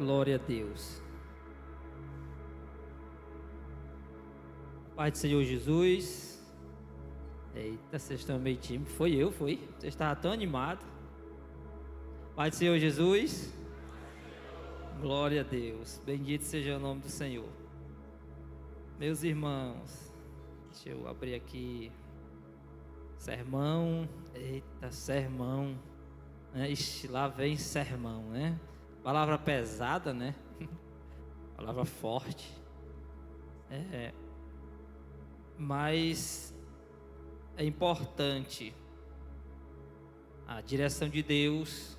Glória a Deus. Pai do Senhor Jesus. Eita, vocês estão meio tímidos. Foi? Você estava tão animado. Pai do Senhor Jesus. Glória a Deus. Bendito seja o nome do Senhor. Meus irmãos, deixa eu abrir aqui. Sermão. Eita, sermão. Ixi, lá vem sermão, né? Palavra pesada, né? Palavra forte. Mas é importante a direção de Deus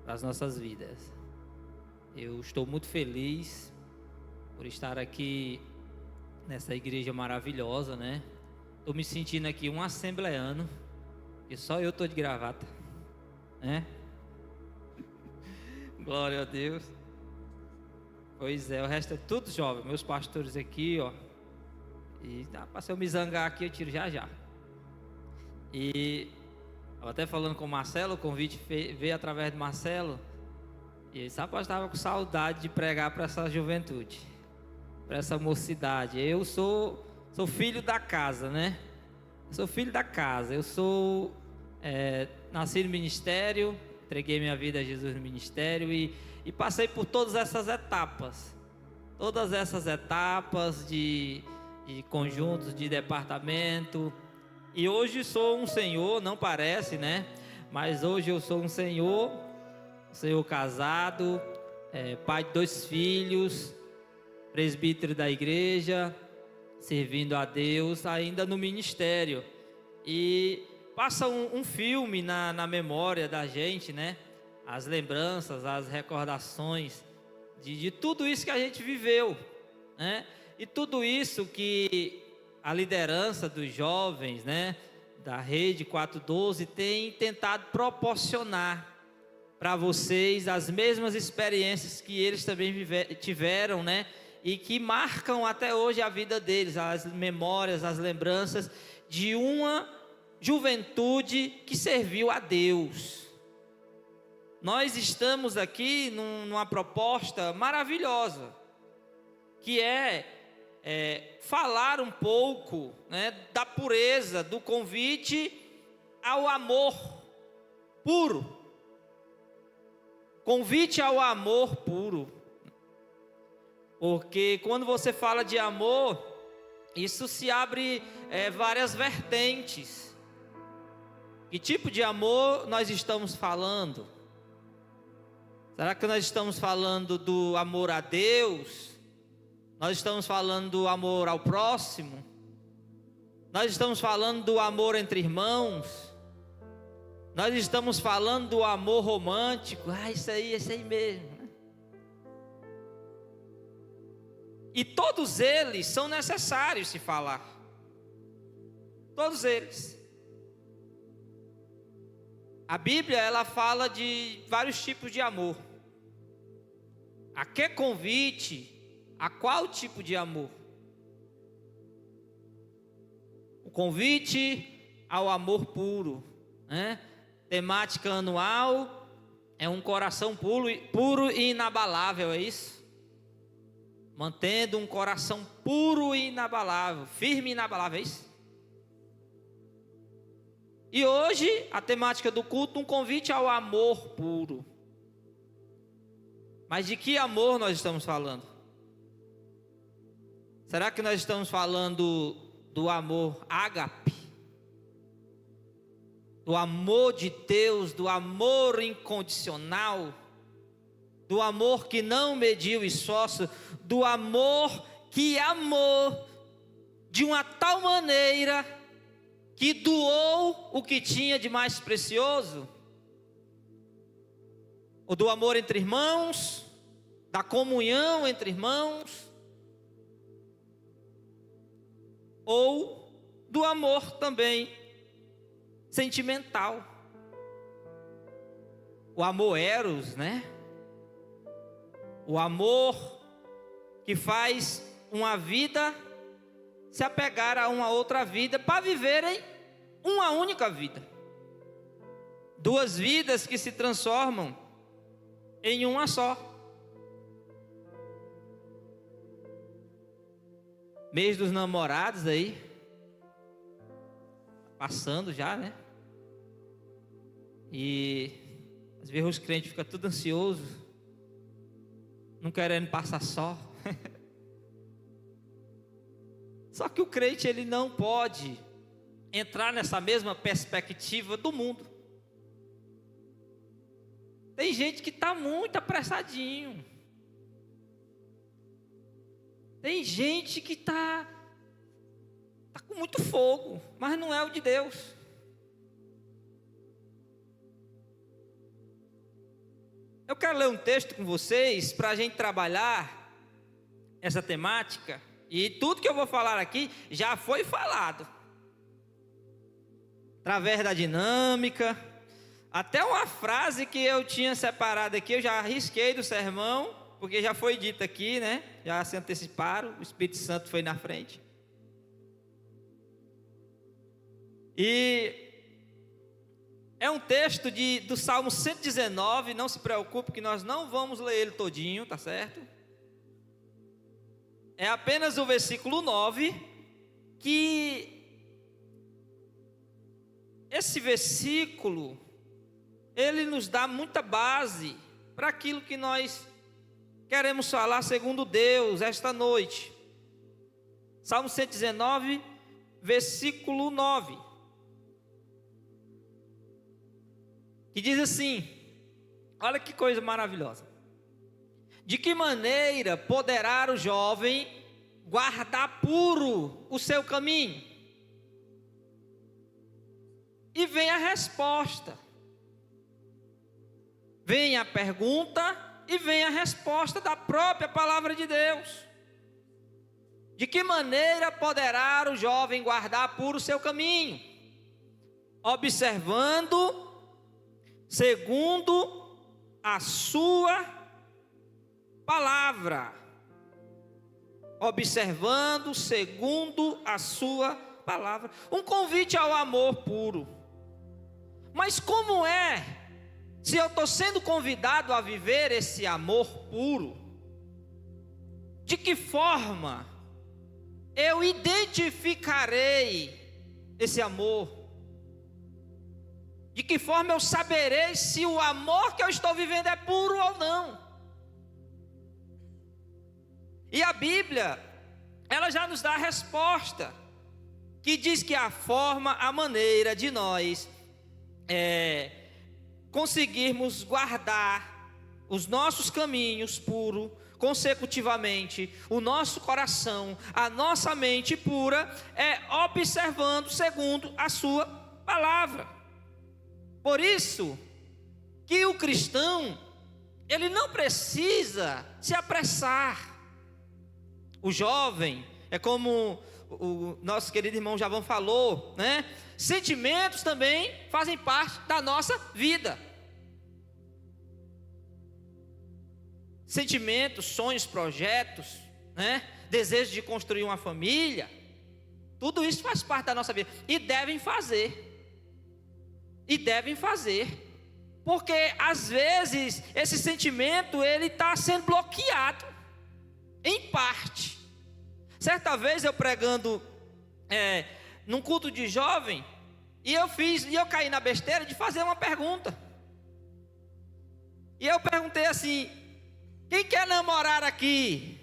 para as nossas vidas. Eu estou muito feliz por estar aqui nessa igreja maravilhosa, né? Estou me sentindo aqui um assembleano, e só eu estou de gravata, né? Glória a Deus. Pois é, o resto é tudo jovem. Meus pastores aqui, ó. E se eu me zangar aqui, eu tiro já. E estava até falando com o Marcelo, o convite veio através de Marcelo. E ele sabe que eu estava com saudade de pregar para essa juventude, para essa mocidade. Eu sou filho da casa, né? Sou filho da casa. Eu sou nasci no ministério, entreguei minha vida a Jesus no ministério e passei por todas essas etapas. Todas essas etapas de conjuntos, de departamento. E hoje sou um senhor, não parece, né? Mas hoje eu sou um senhor casado, pai de 2 filhos, presbítero da igreja, servindo a Deus, ainda no ministério. E passa um filme na memória da gente, né? As lembranças, as recordações de tudo isso que a gente viveu, né? E tudo isso que a liderança dos jovens, né, da Rede 412 tem tentado proporcionar para vocês as mesmas experiências que eles também tiveram, né? E que marcam até hoje a vida deles, as memórias, as lembranças de uma juventude que serviu a Deus. Nós estamos aqui numa proposta maravilhosa, que é falar um pouco, né, da pureza, do convite ao amor puro. Convite ao amor puro. Porque quando você fala de amor, isso se abre várias vertentes. Que tipo de amor nós estamos falando? Será que nós estamos falando do amor a Deus? Nós estamos falando do amor ao próximo? Nós estamos falando do amor entre irmãos? Nós estamos falando do amor romântico? Isso aí mesmo. E todos eles são necessários se falar. Todos eles. A Bíblia, ela fala de vários tipos de amor. A que convite? A qual tipo de amor? O convite ao amor puro, né? Temática anual é um coração puro e inabalável, é isso? Mantendo um coração puro e inabalável, firme e inabalável, é isso? E hoje a temática do culto, um convite ao amor puro. Mas de que amor nós estamos falando? Será que nós estamos falando do amor ágape? Do amor de Deus, do amor incondicional? Do amor que não mediu esforço? Do amor que amou de uma tal maneira que doou o que tinha de mais precioso? Ou do amor entre irmãos? Da comunhão entre irmãos? Ou do amor também sentimental? O amor eros, né? O amor que faz uma vida se apegar a uma outra vida para viverem uma única vida. 2 vidas que se transformam em uma só. Mês dos namorados aí. Passando já, né? E às vezes os crentes ficam tudo ansiosos, não querendo passar só. Só que o crente, ele não pode entrar nessa mesma perspectiva do mundo. Tem gente que está muito apressadinho. Tem gente que está com muito fogo, mas não é o de Deus. Eu quero ler um texto com vocês para a gente trabalhar essa temática. E tudo que eu vou falar aqui já foi falado. Através da dinâmica. Até uma frase que eu tinha separado aqui, eu já risquei do sermão, porque já foi dito aqui, né? Já se anteciparam, o Espírito Santo foi na frente. E é um texto do Salmo 119, não se preocupe que nós não vamos ler ele todinho, tá certo? É apenas o versículo 9, que esse versículo, ele nos dá muita base para aquilo que nós queremos falar segundo Deus esta noite. Salmo 119, versículo 9. Que diz assim, olha que coisa maravilhosa. De que maneira poderá o jovem guardar puro o seu caminho? E vem a resposta. Vem a pergunta e vem a resposta da própria palavra de Deus. De que maneira poderá o jovem guardar puro o seu caminho? Observando segundo a sua palavra. Observando segundo a sua palavra. Um convite ao amor puro. Mas como é, se eu estou sendo convidado a viver esse amor puro, de que forma eu identificarei esse amor? De que forma eu saberei se o amor que eu estou vivendo é puro ou não? E a Bíblia, ela já nos dá a resposta, que diz que a forma, a maneira de nós conseguirmos guardar os nossos caminhos puros, consecutivamente, o nosso coração, a nossa mente pura, é observando segundo a sua palavra. Por isso que o cristão, ele não precisa se apressar. O jovem, é como o nosso querido irmão Javão falou, né? Sentimentos também fazem parte da nossa vida. Sentimentos, sonhos, projetos, né? Desejo de construir uma família, tudo isso faz parte da nossa vida. E devem fazer. Porque às vezes esse sentimento ele está sendo bloqueado em parte. Certa vez eu pregando num culto de jovem, e eu caí na besteira de fazer uma pergunta. E eu perguntei assim: quem quer namorar aqui?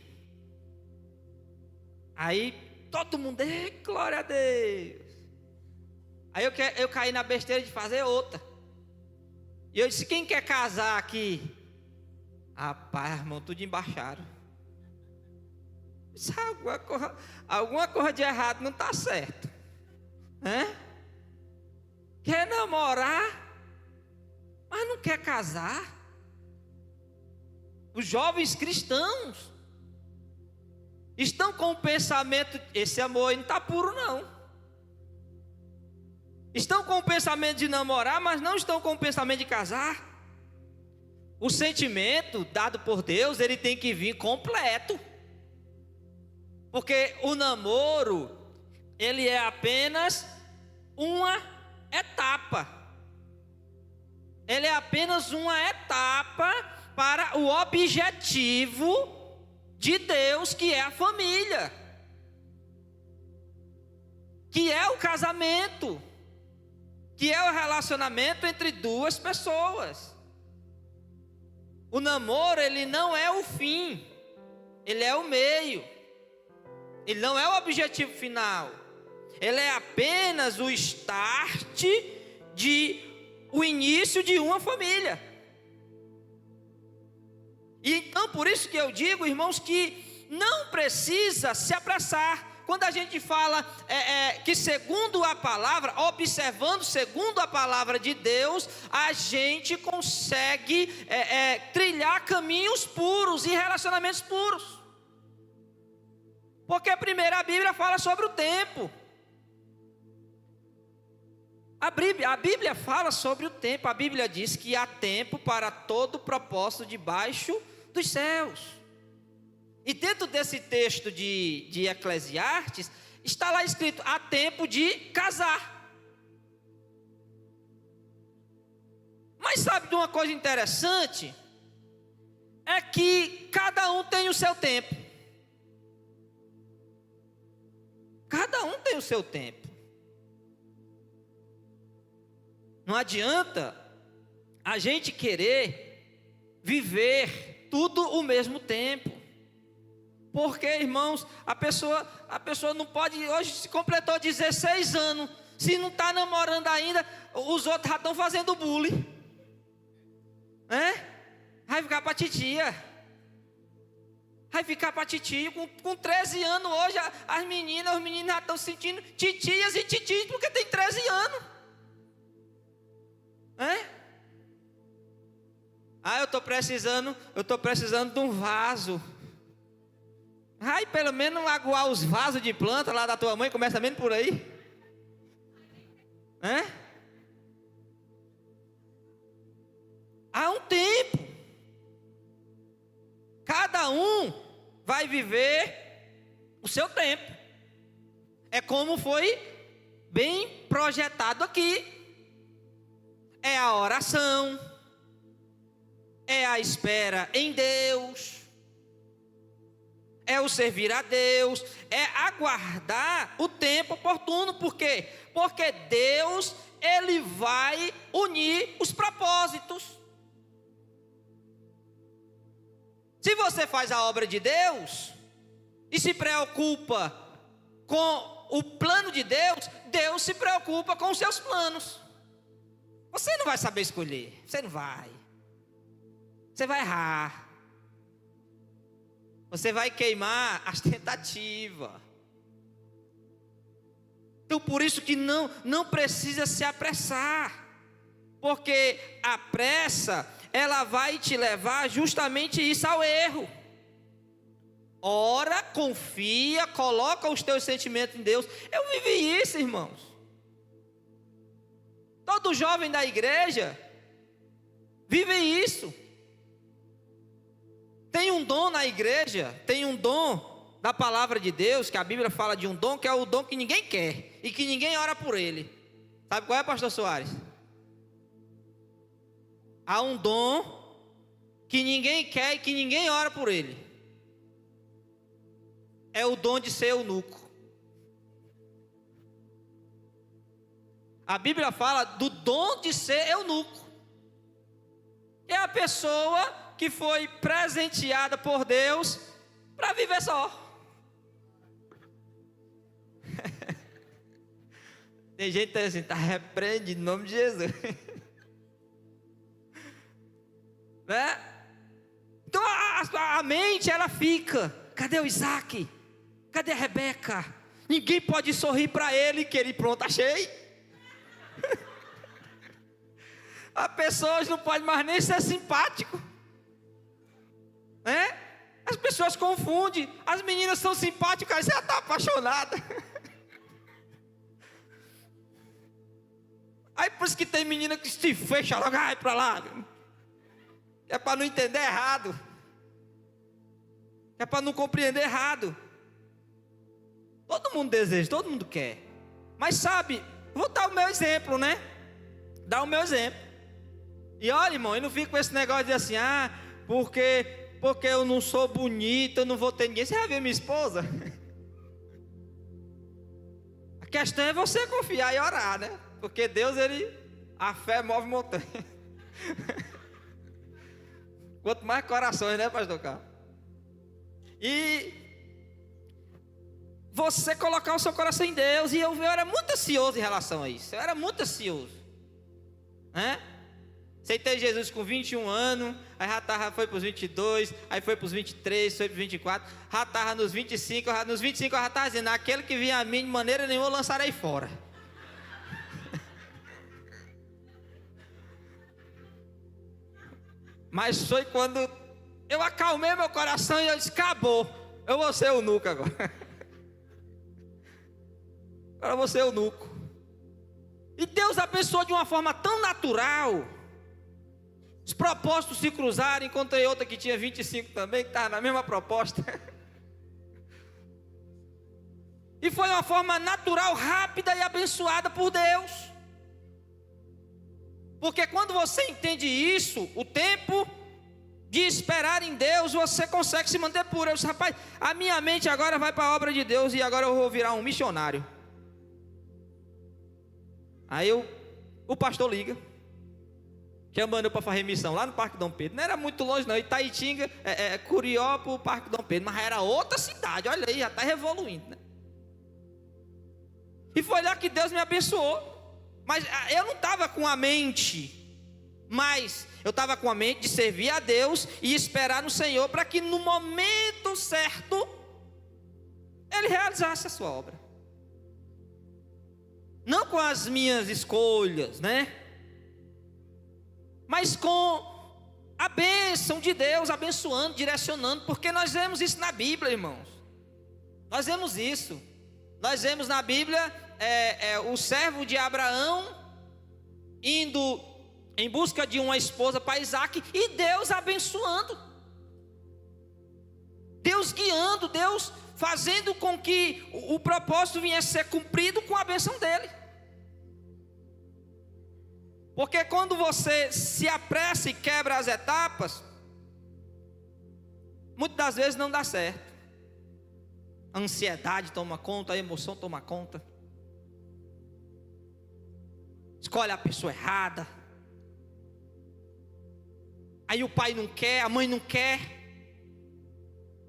Aí todo mundo, glória a Deus. Aí eu caí na besteira de fazer outra. E eu disse: quem quer casar aqui? Rapaz, irmão, tudo embaixaram. Disse, alguma coisa de errado não está certo, né? Quer namorar, mas não quer casar. Os jovens cristãos estão com o pensamento: esse amor aí não está puro não. Estão com o pensamento de namorar, mas não estão com o pensamento de casar. O sentimento dado por Deus, ele tem que vir completo. Porque o namoro, ele é apenas uma etapa. Ele é apenas uma etapa para o objetivo de Deus, que é a família. que é o casamento, que é o relacionamento entre duas pessoas. O namoro, ele não é o fim, ele é o meio, ele não é o objetivo final, ele é apenas o start o início de uma família. E então por isso que eu digo, irmãos, que não precisa se apressar. Quando a gente fala que segundo a palavra, observando segundo a palavra de Deus, a gente consegue trilhar caminhos puros e relacionamentos puros. Porque primeiro a Bíblia fala sobre o tempo. A Bíblia fala sobre o tempo. A Bíblia diz que há tempo para todo propósito debaixo dos céus. E dentro desse texto de Eclesiastes, está lá escrito: há tempo de casar. Mas sabe de uma coisa interessante? É que cada um tem o seu tempo. Cada um tem o seu tempo. Não adianta a gente querer viver tudo ao mesmo tempo. Porque, irmãos, a pessoa não pode, hoje se completou 16 anos, se não está namorando ainda, os outros já estão fazendo bullying. Vai ficar para titia. Vai ficar para titio. Com 13 anos hoje, as meninas, os meninos já estão se sentindo titias e titios, porque tem 13 anos. Eu estou precisando de um vaso. Ai, pelo menos aguar os vasos de planta lá da tua mãe, começa menos por aí. Há um tempo. Cada um vai viver o seu tempo. É como foi bem projetado aqui. É a oração. É a espera em Deus. É o servir a Deus, é aguardar o tempo oportuno. Por quê? Porque Deus, Ele vai unir os propósitos. Se você faz a obra de Deus e se preocupa com o plano de Deus, Deus se preocupa com os seus planos. Você não vai saber escolher, você não vai. Você vai errar. Você vai queimar as tentativas. Então por isso que não precisa se apressar. Porque a pressa, ela vai te levar justamente isso, ao erro. Ora, confia, coloca os teus sentimentos em Deus. Eu vivi isso, irmãos. Todo jovem da igreja vive isso. Tem um dom na igreja, tem um dom da palavra de Deus, que a Bíblia fala de um dom, que é o dom que ninguém quer e que ninguém ora por ele. Sabe qual é, pastor Soares? Há um dom que ninguém quer e que ninguém ora por ele. É o dom de ser eunuco. A Bíblia fala do dom de ser eunuco. É a pessoa que foi presenteada por Deus para viver só. Tem gente que assim, repreende em nome de Jesus. Então a mente, ela fica: cadê o Isaac? Cadê a Rebeca? Ninguém pode sorrir para ele, que ele pronto, achei. A pessoa não pode mais nem ser simpático. As pessoas confundem. As meninas são simpáticas, você já está apaixonada. Aí por isso que tem menina que se fecha logo, vai para lá. É para não entender errado. É para não compreender errado. Todo mundo deseja, todo mundo quer. Mas sabe, vou dar o meu exemplo, né? Dar o meu exemplo. E olha, irmão, eu não fico com esse negócio de assim, porque eu não sou bonito, eu não vou ter ninguém. Você já viu minha esposa? A questão é você confiar e orar, né? Porque Deus, a fé move montanha. Quanto mais corações, né, pastor Carlos? E você colocar o seu coração em Deus. E eu era muito ansioso em relação a isso. Eu era muito ansioso, né? Aceitei Jesus com 21 anos. Aí foi para os 22. Aí foi para os 23, foi para os 24. Já estava nos 25. Nos 25 eu já estava dizendo: aquele que vinha a mim de maneira nenhuma eu lançarei fora. Mas foi quando eu acalmei meu coração e eu disse: acabou, eu vou ser eunuco agora. Agora eu vou ser eunuco. E Deus abençoou de uma forma tão natural. Os propósitos se cruzaram. Encontrei outra que tinha 25 também, que estava na mesma proposta. E foi uma forma natural, rápida e abençoada por Deus. Porque quando você entende isso, o tempo de esperar em Deus, você consegue se manter puro. Eu disse: rapaz, a minha mente agora vai para a obra de Deus e agora eu vou virar um missionário. Aí o pastor liga, chamando eu para fazer missão lá no Parque Dom Pedro. Não era muito longe não, Itaitinga, Curió para o Parque Dom Pedro, mas era outra cidade. Olha aí, já está revoluindo, né? E foi lá que Deus me abençoou. Mas eu não estava com a mente, mas eu estava com a mente de servir a Deus e esperar no Senhor, para que no momento certo Ele realizasse a sua obra. Não com as minhas escolhas, né? Mas com a bênção de Deus, abençoando, direcionando. Porque nós vemos isso na Bíblia, irmãos. Nós vemos isso. Nós vemos na Bíblia o servo de Abraão indo em busca de uma esposa para Isaac, e Deus abençoando, Deus guiando, Deus fazendo com que o propósito viesse a ser cumprido com a bênção dele. Porque quando você se apressa e quebra as etapas, muitas das vezes não dá certo. A ansiedade toma conta, a emoção toma conta. Escolhe a pessoa errada. Aí o pai não quer, a mãe não quer,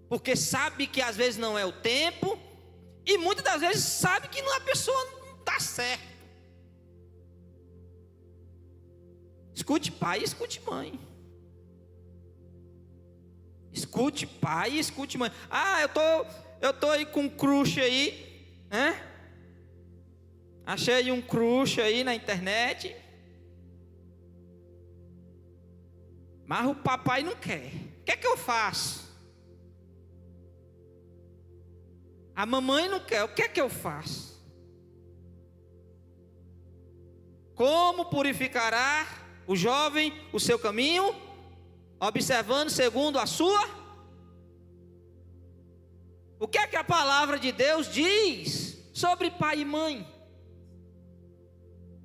porque sabe que às vezes não é o tempo, e muitas das vezes sabe que a pessoa não está certa. Escute pai e escute mãe. Escute pai e escute mãe. Ah, eu tô aí com um crush aí, né? Achei um crush aí na internet. Mas o papai não quer. O que é que eu faço? A mamãe não quer. O que é que eu faço? Como purificará o jovem o seu caminho? Observando segundo a sua. O que é que a palavra de Deus diz sobre pai e mãe?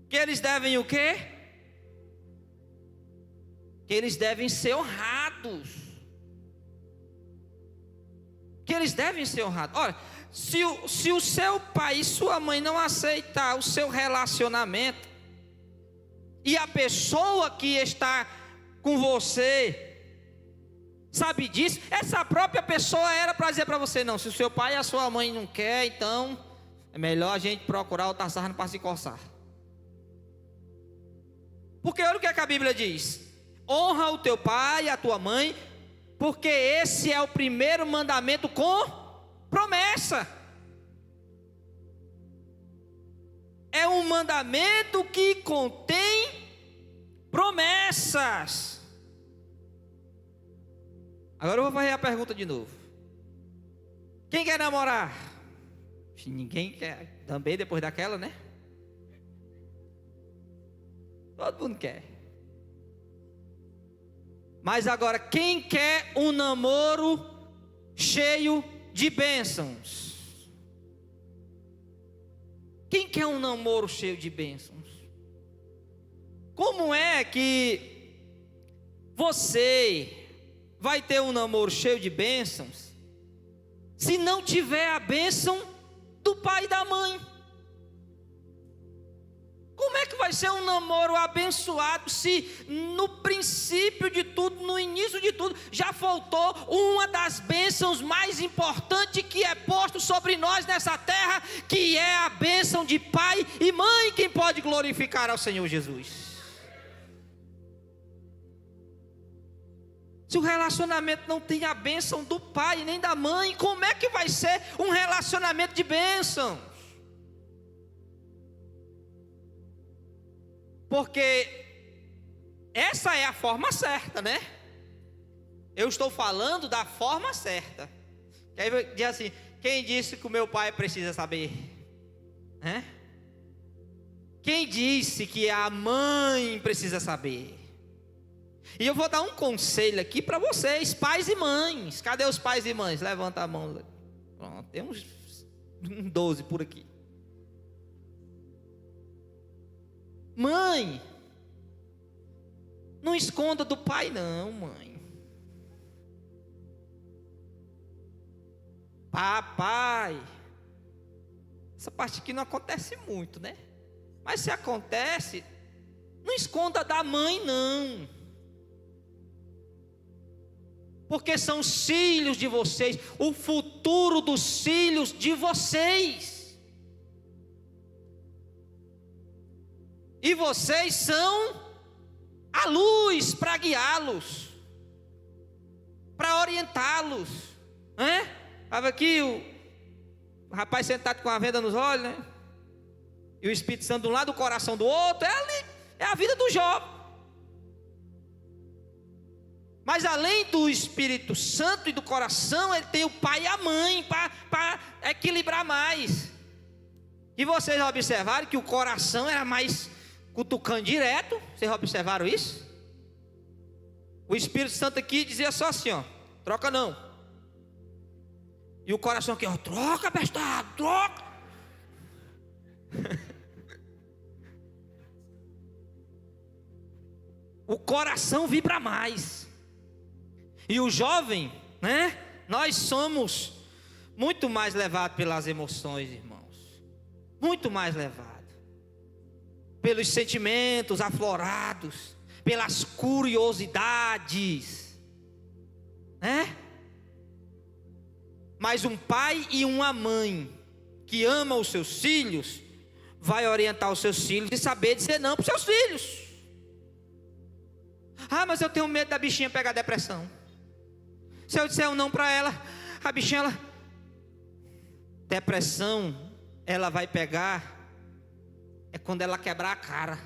Que eles devem o quê? Que eles devem ser honrados. Que eles devem ser honrados. Olha, se o seu pai e sua mãe não aceitar o seu relacionamento, e a pessoa que está com você sabe disso, essa própria pessoa era para dizer para você: não, se o seu pai e a sua mãe não quer, então é melhor a gente procurar outra sarna para se coçar. Porque olha o que a Bíblia diz: honra o teu pai e a tua mãe, porque esse é o primeiro mandamento com promessa. É um mandamento que contém promessas. Agora eu vou fazer a pergunta de novo. Quem quer namorar? Ninguém quer. Também depois daquela, né? Todo mundo quer. Mas agora, quem quer um namoro cheio de bênçãos? Quem quer um namoro cheio de bênçãos? Como é que você vai ter um namoro cheio de bênçãos se não tiver a bênção do pai e da mãe? Como é que vai ser um namoro abençoado se no princípio de tudo, no início de tudo, já faltou uma das bênçãos mais importantes que é posto sobre nós nessa terra, que é a bênção de pai e mãe, quem pode glorificar ao Senhor Jesus? Se o relacionamento não tem a bênção do pai nem da mãe, como é que vai ser um relacionamento de bênção? Porque essa é a forma certa, né? Eu estou falando da forma certa. Que aí diz assim: quem disse que o meu pai precisa saber? Quem disse que a mãe precisa saber? E eu vou dar um conselho aqui para vocês, pais e mães. Cadê os pais e mães? Levanta a mão. Pronto, tem uns 12 por aqui. Mãe, não esconda do pai não, mãe. Papai, essa parte aqui não acontece muito, né? Mas se acontece, não esconda da mãe não. Porque são os filhos de vocês, o futuro dos filhos de vocês. E vocês são a luz para guiá-los, para orientá-los, né? Estava aqui o rapaz sentado com a venda nos olhos, né? E o Espírito Santo de um lado, o coração do outro. É a vida do jovem. Mas além do Espírito Santo e do coração, ele tem o pai e a mãe para equilibrar mais. E vocês observaram que o coração era mais cutucando direto. Vocês observaram isso? O Espírito Santo aqui dizia só assim, ó: troca não. E o coração aqui, ó: troca, bestado, troca. O coração vibra mais. E o jovem, né? Nós somos muito mais levados pelas emoções, irmãos. Muito mais levados pelos sentimentos aflorados, pelas curiosidades, né? Mas um pai e uma mãe que ama os seus filhos vai orientar os seus filhos e saber dizer não para os seus filhos. Ah, mas eu tenho medo da bichinha pegar depressão. Se eu disser um não para ela, a bichinha, depressão, ela vai pegar é quando ela quebrar a cara.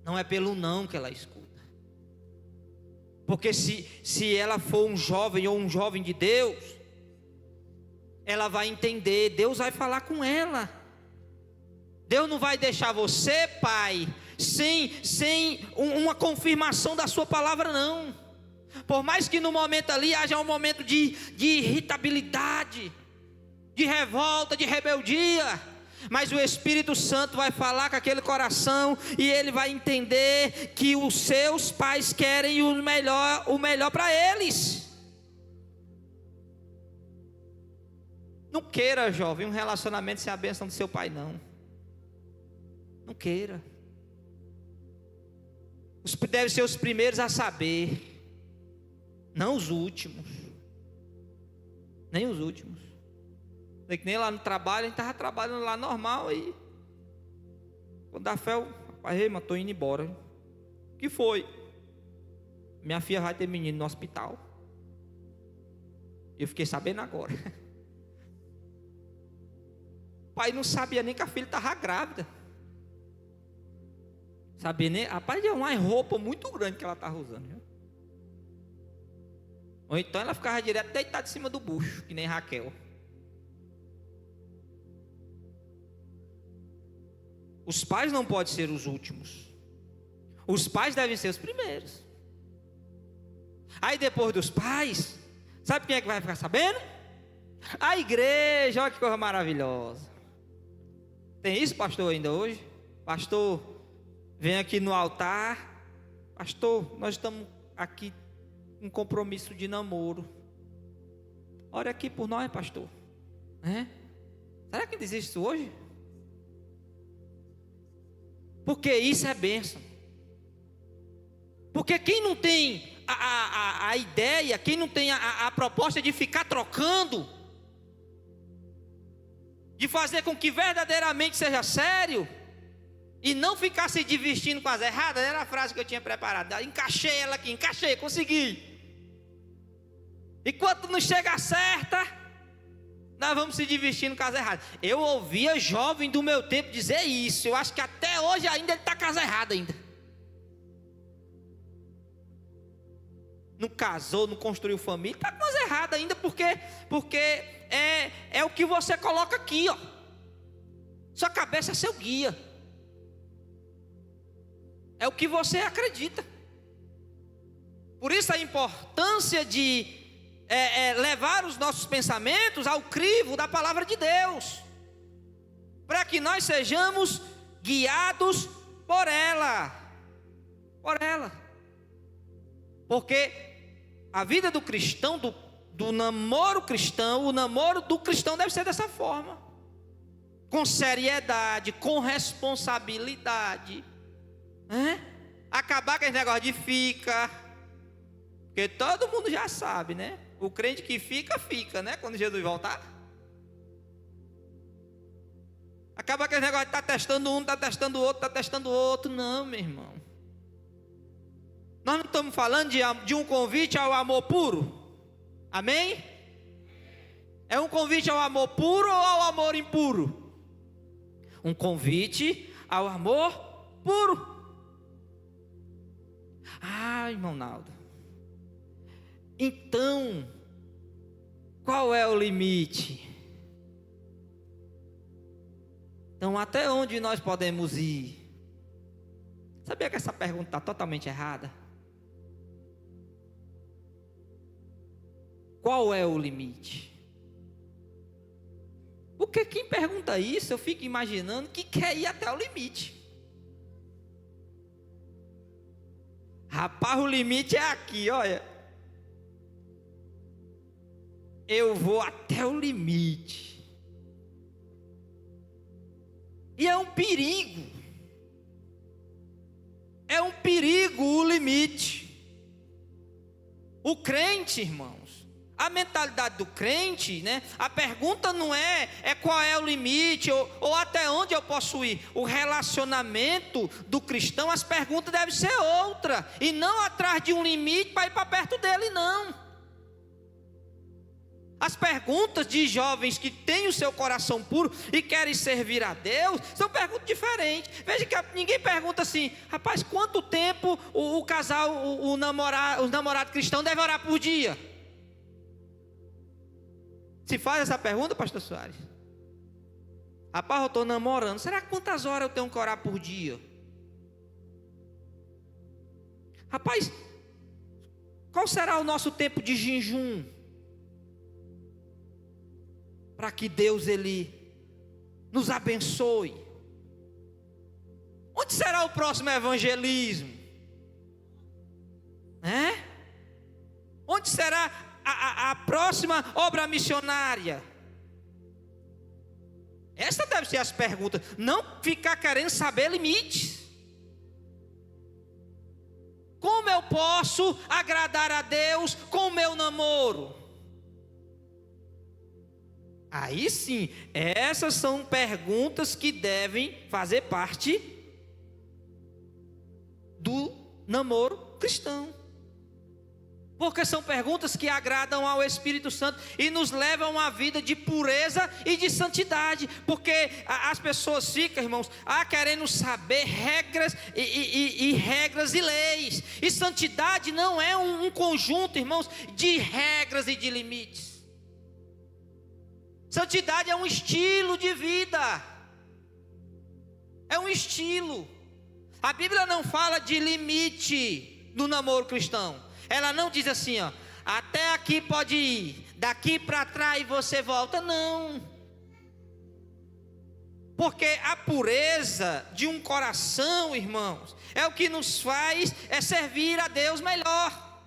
Não é pelo não que ela escuta. Porque se ela for um jovem ou um jovem de Deus, ela vai entender, Deus vai falar com ela. Deus não vai deixar você, pai, sem uma confirmação da sua palavra, não. Por mais que no momento ali haja um momento de irritabilidade, de revolta, de rebeldia, mas o Espírito Santo vai falar com aquele coração e ele vai entender que os seus pais querem o melhor para eles. Não queira, jovem, um relacionamento sem a bênção do seu pai, não. Não queira. Devem ser os primeiros a saber, não os últimos. Nem os últimos. É que nem lá no trabalho, a gente estava trabalhando lá normal aí. Quando dá fé, rapaz, mas estou indo embora. O que foi? Minha filha vai ter menino no hospital. Eu fiquei sabendo agora. O pai não sabia nem que a filha estava grávida. Sabia nem? Rapaz, é uma roupa muito grande que ela estava usando. Viu? Ou então ela ficava direto deitada em cima do bucho, que nem Raquel. Os pais não podem ser os últimos. Os pais devem ser os primeiros. Aí depois dos pais, sabe quem é que vai ficar sabendo? A igreja. Olha que coisa maravilhosa. Tem isso, pastor, ainda hoje? Pastor, vem aqui no altar. Pastor, nós estamos aqui em compromisso de namoro. Ore aqui por nós, pastor. Será que existe isso hoje? Porque isso é bênção. Porque quem não tem a ideia, quem não tem a proposta de ficar trocando, de fazer com que verdadeiramente seja sério, e não ficar se divertindo com as erradas, era a frase que eu tinha preparado. Encaixei ela aqui, encaixei, consegui. Enquanto não chega certa, nós vamos se divertindo com as erradas. Eu ouvia jovem do meu tempo dizer isso. Eu acho que até hoje ainda ele está com as erradas ainda. Não casou, não construiu família, está com as erradas ainda, porque é o que você coloca aqui, ó. Sua cabeça é seu guia. É o que você acredita. Por isso a importância de levar os nossos pensamentos ao crivo da palavra de Deus, para que nós sejamos guiados por ela. Porque a vida do cristão, do namoro cristão, o namoro do cristão deve ser dessa forma, com seriedade, com responsabilidade, acabar com esse negócio de fica, porque todo mundo já sabe, né? O crente que fica, né? Quando Jesus voltar. Acaba com esse negócio de estar testando um, está testando o outro, está testando o outro. Não, meu irmão. Nós não estamos falando de um convite ao amor puro. Amém? É um convite ao amor puro ou ao amor impuro? Um convite ao amor puro. Ah, irmão Naldo. Então, qual é o limite? Então, até onde nós podemos ir? Sabia que essa pergunta está totalmente errada? Qual é o limite? Porque quem pergunta isso, eu fico imaginando que quer ir até o limite. Rapaz, o limite é aqui, olha. Eu vou até o limite. E é um perigo. É um perigo o limite. O crente, irmãos, a mentalidade do crente, né? A pergunta não é qual é o limite ou até onde eu posso ir. O relacionamento do cristão, as perguntas devem ser outra, e não atrás de um limite para ir para perto dele, não. As perguntas de jovens que têm o seu coração puro e querem servir a Deus são perguntas diferentes. Veja que ninguém pergunta assim: rapaz, quanto tempo o casal, os namorados cristãos devem orar por dia? Se faz essa pergunta, pastor Soares? Rapaz, eu estou namorando, será que quantas horas eu tenho que orar por dia? Rapaz, qual será o nosso tempo de jejum? Para que Deus ele nos abençoe. Onde será o próximo evangelismo? Onde será a próxima obra missionária? Essa deve ser as perguntas. Não ficar querendo saber limites. Como eu posso agradar a Deus com o meu namoro? Aí sim, essas são perguntas que devem fazer parte do namoro cristão. Porque são perguntas que agradam ao Espírito Santo e nos levam a uma vida de pureza e de santidade. Porque as pessoas ficam, irmãos, querendo saber regras e regras e leis. E santidade não é um conjunto, irmãos, de regras e de limites. Santidade é um estilo de vida. É um estilo. A Bíblia não fala de limite no namoro cristão. Ela não diz assim, ó, até aqui pode ir, daqui para trás você volta. Não. Porque a pureza de um coração, irmãos, é o que nos faz servir a Deus melhor.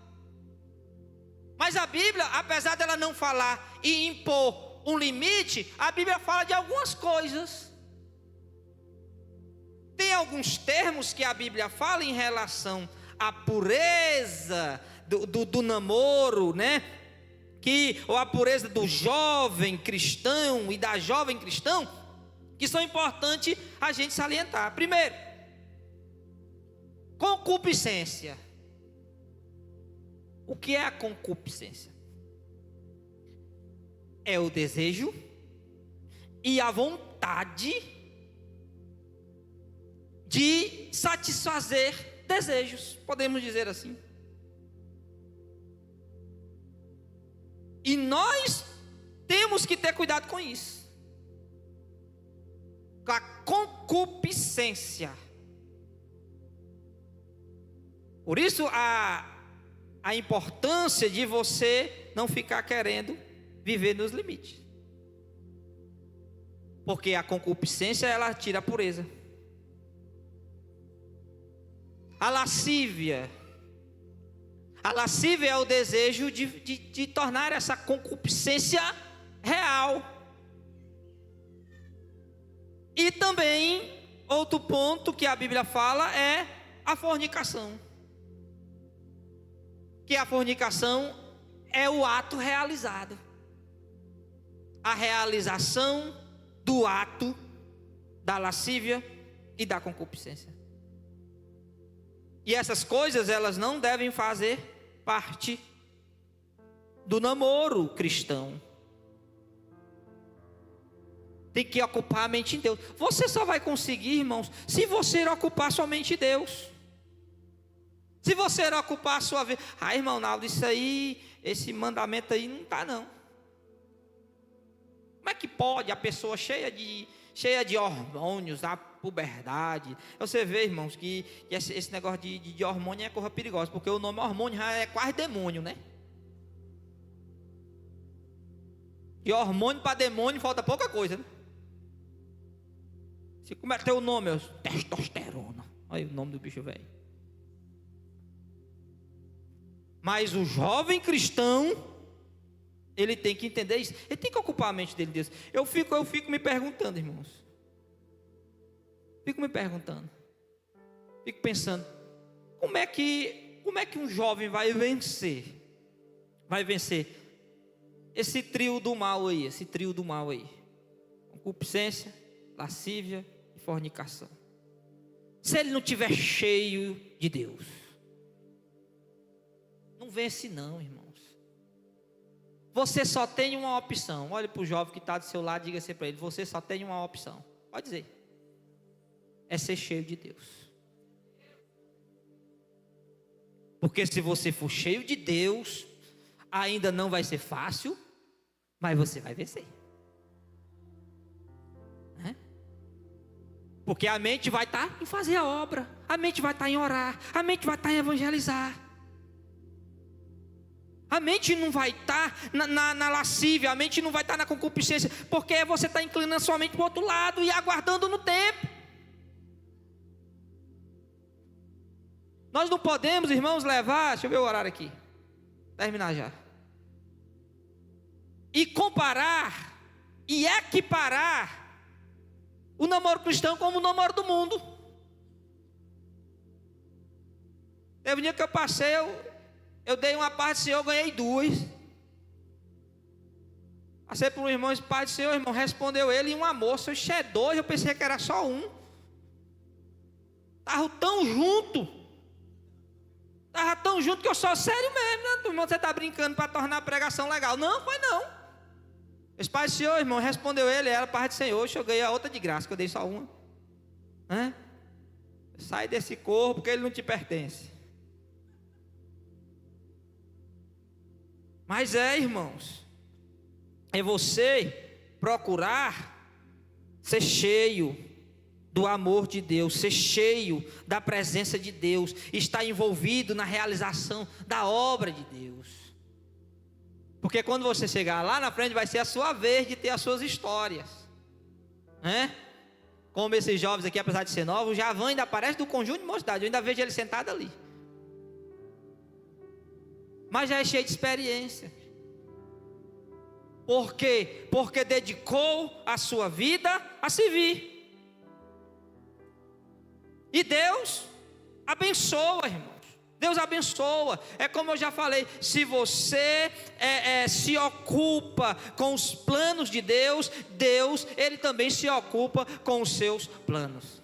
Mas a Bíblia, apesar dela não falar e impor um limite, a Bíblia fala de algumas coisas. Tem alguns termos que a Bíblia fala em relação à pureza do namoro, né? Ou a pureza do jovem cristão e da jovem cristã, que são importantes a gente salientar. Primeiro, concupiscência. O que é a concupiscência? É o desejo e a vontade de satisfazer desejos, podemos dizer assim. E nós temos que ter cuidado com isso, com a concupiscência. Por isso a importância de você não ficar querendo viver nos limites, porque a concupiscência, ela tira a pureza. A lascívia é o desejo de tornar essa concupiscência real. E também, outro ponto que a Bíblia fala é a fornicação. Que a fornicação é o ato realizado. A realização do ato da lascívia e da concupiscência. E essas coisas, elas não devem fazer parte do namoro cristão. Tem que ocupar a mente em Deus. Você só vai conseguir, irmãos, se você ocupar somente Deus. Se você ocupar a sua vida. Irmão Naldo, isso aí, esse mandamento aí não está não. Como é que pode a pessoa cheia de hormônios, a puberdade? Você vê, irmãos, que esse negócio de hormônio é coisa perigosa, porque o nome hormônio já é quase demônio, né? De hormônio para demônio falta pouca coisa, né? Como é que tem o nome? Testosterona. Olha o nome do bicho velho. Mas o jovem cristão, ele tem que entender isso. Ele tem que ocupar a mente dele Deus. Eu fico me perguntando, irmãos. Fico me perguntando. Fico pensando, como é que um jovem vai vencer? Vai vencer esse trio do mal aí, concupiscência, lascívia e fornicação. Se ele não tiver cheio de Deus, não vence não, irmãos. Você só tem uma opção. Olhe para o jovem que está do seu lado e diga assim para ele: você só tem uma opção. Pode dizer. É ser cheio de Deus. Porque se você for cheio de Deus, ainda não vai ser fácil, mas você vai vencer. Porque a mente vai estar em fazer a obra, a mente vai estar em orar, a mente vai estar em evangelizar. A mente não vai estar na lascívia, a mente não vai estar na concupiscência, porque você está inclinando sua mente para o outro lado e aguardando no tempo. Nós não podemos, irmãos, levar, deixa eu ver o horário aqui, terminar já, e comparar e equiparar o namoro cristão como o namoro do mundo. Teve um dia que eu passei, eu dei uma parte do Senhor, eu ganhei duas. Passei por um irmão, esse pai do Senhor, irmão, respondeu ele em uma moça. Eu é dois, eu pensei que era só um. Estavam tão junto que eu sou sério mesmo, né? Irmão, você está brincando para tornar a pregação legal. Não, foi não. Esse pai do Senhor, irmão, respondeu ele, era parte do Senhor, eu ganhei a outra de graça, que eu dei só uma. Sai desse corpo, porque ele não te pertence. Mas irmãos, é você procurar ser cheio do amor de Deus, ser cheio da presença de Deus, estar envolvido na realização da obra de Deus. Porque quando você chegar lá na frente, vai ser a sua vez de ter as suas histórias, Como esses jovens aqui, apesar de ser novos, já vão, ainda aparece do conjunto de mocidade, eu ainda vejo ele sentado ali. Mas já é cheio de experiência. Por quê? Porque dedicou a sua vida a servir. E Deus abençoa, irmãos. Deus abençoa. É como eu já falei, se você se ocupa com os planos de Deus, Ele também se ocupa com os seus planos.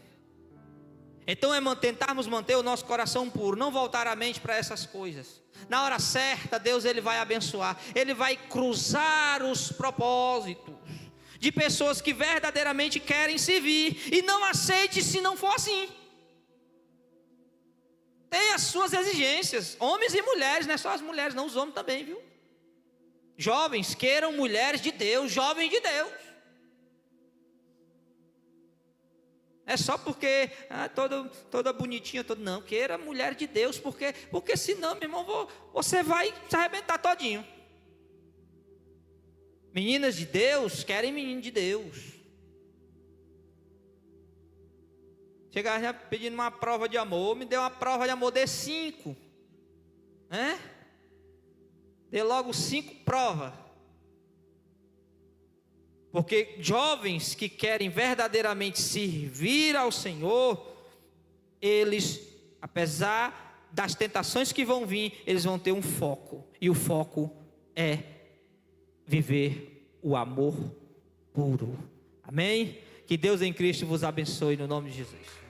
Então tentarmos manter o nosso coração puro, não voltar a mente para essas coisas. Na hora certa, Deus Ele vai abençoar, Ele vai cruzar os propósitos de pessoas que verdadeiramente querem servir, e não aceite se não for assim. Tem as suas exigências, homens e mulheres, não é só as mulheres, não, os homens também, viu? Jovens, queiram mulheres de Deus, jovens de Deus. É só porque toda bonitinha, não, queira mulher de Deus, porque senão, meu irmão, você vai se arrebentar todinho. Meninas de Deus querem menino de Deus. Chegar já pedindo uma prova de amor, me deu uma prova de amor, dê 5. Dê logo 5 provas. Porque jovens que querem verdadeiramente servir ao Senhor, eles, apesar das tentações que vão vir, eles vão ter um foco. E o foco é viver o amor puro. Amém? Que Deus em Cristo vos abençoe no nome de Jesus.